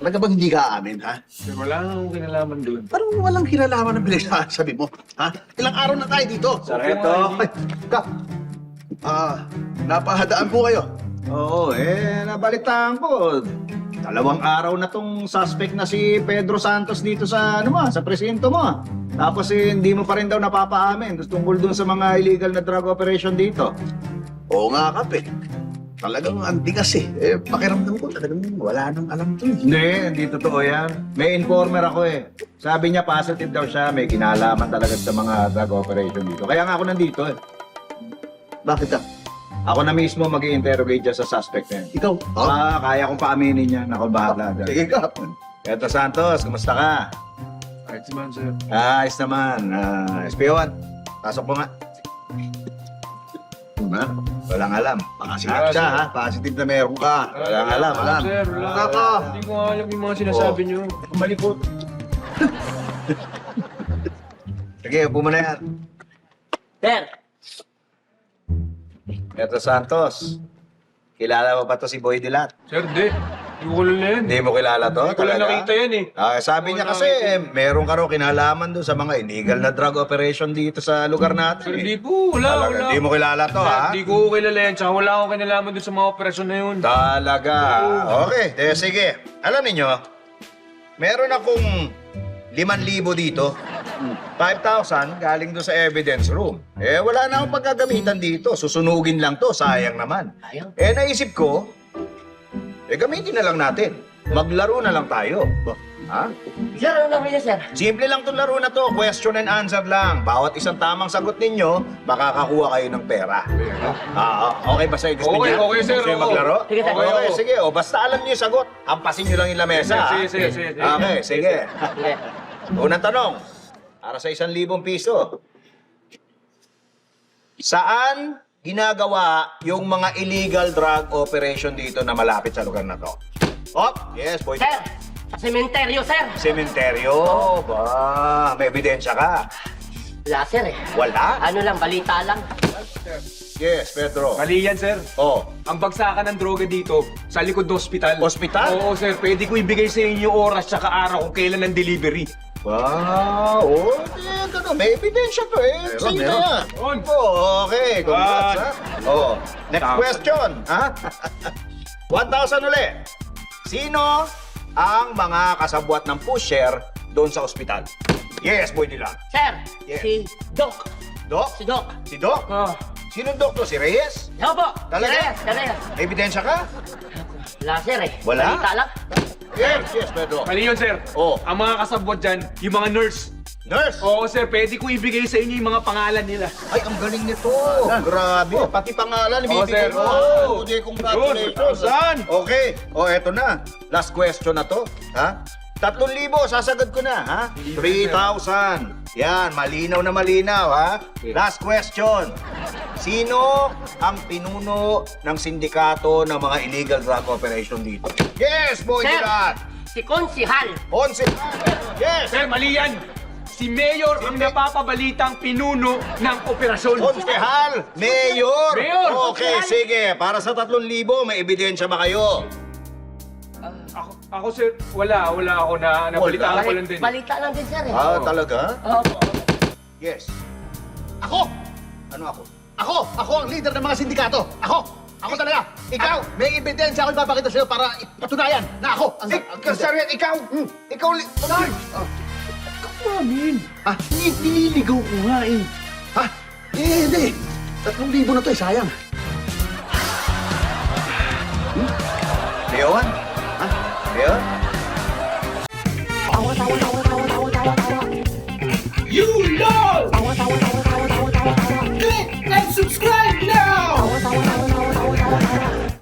Talaga bang hindi ka aamin, ha? Sir, wala akong kinalaman doon. Parang walang kinalaman ng pinagsasabi mo, ha? Ilang araw na tayo dito. Sargento. Ay, Kap. Napahadaan po kayo. Oo, nabalitaan ko. 2 araw na tong suspect na si Pedro Santos dito sa, sa presinto mo. Tapos hindi mo pa rin daw napapaamin tungkol dun sa mga illegal na drug operation dito. Oo nga, Kap, eh. Talagang antigas, eh. Pakiramdam ko, talagang wala nang alam to, eh. Hindi totoo yan. May informer ako eh. Sabi niya positive daw siya, may kinalaman talaga sa mga drug operation dito. Kaya nga ako nandito eh. Bakit, Kap? Ako na mismo mag-i-interrogate dyan sa suspect na yan. Ikaw? Kaya kong paaminin niya. Ako bahala dyan. Sige, Kap. Pedro Santos, kumusta ka? Kahit naman, sir. Ayos naman. SPO1, pasok mo nga. Walang alam. Positive siya, ha? Positive na meron ka. Walang alam. Sir, wala. Nako. Hindi ko alam yung mga sinasabi niyo. Malipot. Sige, upo mo na yan. Sir, Pedro Santos, kilala mo ba to si Boy Dilat? Sir, di. Hindi ko kilala yan. Hindi mo kilala to? Hindi ko lang nakita yan eh. Sabi niya kasi, meron ka raw kinalaman doon sa mga illegal na drug operation dito sa lugar natin. Sir, di po. Wala. Hindi mo kilala to, Sir, ha? di ko kilala yan. Tsaka wala akong kinalaman doon sa mga operasyon na yun. Talaga. Okay, sige. Alam niyo, meron akong 5,000 dito. 5,000 galing doon sa evidence room. Wala na akong pagkagamitan dito. Susunugin lang to. Sayang naman. Sayang. Naisip ko, gamitin na lang natin. Maglaro na lang tayo. Ha? sir, ano lang rin sir? Simple lang tong laro na to. Question and answer lang. Bawat isang tamang sagot ninyo, makakakuha kayo ng pera. Okay ba sa'yo? Gusto Okay, niya? okay, sir. Gusto niyo Oo. maglaro? Sige, sir. Okay, sige. Basta alam niyo yung sagot. Hampasin niyo lang yung lamesa. Sige. Okay, sige. Sige. Unang tanong. Para sa 1,000 piso. Saan ginagawa yung mga illegal drug operation dito na malapit sa lugar na to? Yes, boy. Sir, sa sementeryo, sir. Sementeryo. Ba, may ebidensya ka. Wala, sir eh. Wala? Ano lang, balita lang. Yes, Pedro. Mali yan, sir. Ang bagsakan ng droga dito, sa likod ng ospital. Ospital? Oo, sir. Pwede ko ibigay sa inyo oras tsaka araw kung kailan ang delivery. Wow! May ebidensya to eh. Sige na yan. On. Okay, congrats ha. Next Tama. question. Ha? 1,000 ulit. Sino ang mga kasabwat ng pusher doon sa ospital? Yes, boy nila. Sir, Yes. si Doc. Doc? Si Doc. Si Doc? Oh. Sinong Doc to? Si Reyes? Ako po. Talaga? Talaga. May ebidensya ka? Wala, sir eh. Wala? Balita lang. Yes, Pedro. Mali yun, sir. Oh. Ang mga kasabwat dyan, yung mga nurse. Nurse? Oo, sir. Pwede ko ibigay sa inyo yung mga pangalan nila. Ay, ang galing nito. Grabe. Pati pangalan, Oo, ibibigay sir. mo. Oo. Okay, congratulations. Saan? Okay. Eto na. Last question na to. Ha? 3,000, sasagad ko na, ha? 3,000. Yan, malinaw na malinaw, ha? Last question. Sino ang pinuno ng sindikato ng mga illegal drug operation dito? Yes, boy, Sir, Dilat. si Konsihal. Onse. Yes. Sir, mali yan. Si Mayor ang napapabalitang pinuno ng operasyon. Konsehal, Mayor. Mayor. Okay, sige. Para sa 3,000, may ebidensya ba kayo? Ako, sir, wala ako na nabalitaan ko lang din. Balita lang din, sir eh. Talaga? Opo. Yes. Ako! Ano ako? Ako ang leader ng mga sindikato. Ako talaga. Ikaw, may ebidensya ako ipapakita sa'yo para ipatunayan na ako ang... Kasarian, ikaw! Ikaw, Nililigaw ko nga eh. Hindi. 3,000 na to eh, sayang. Leon? Leon?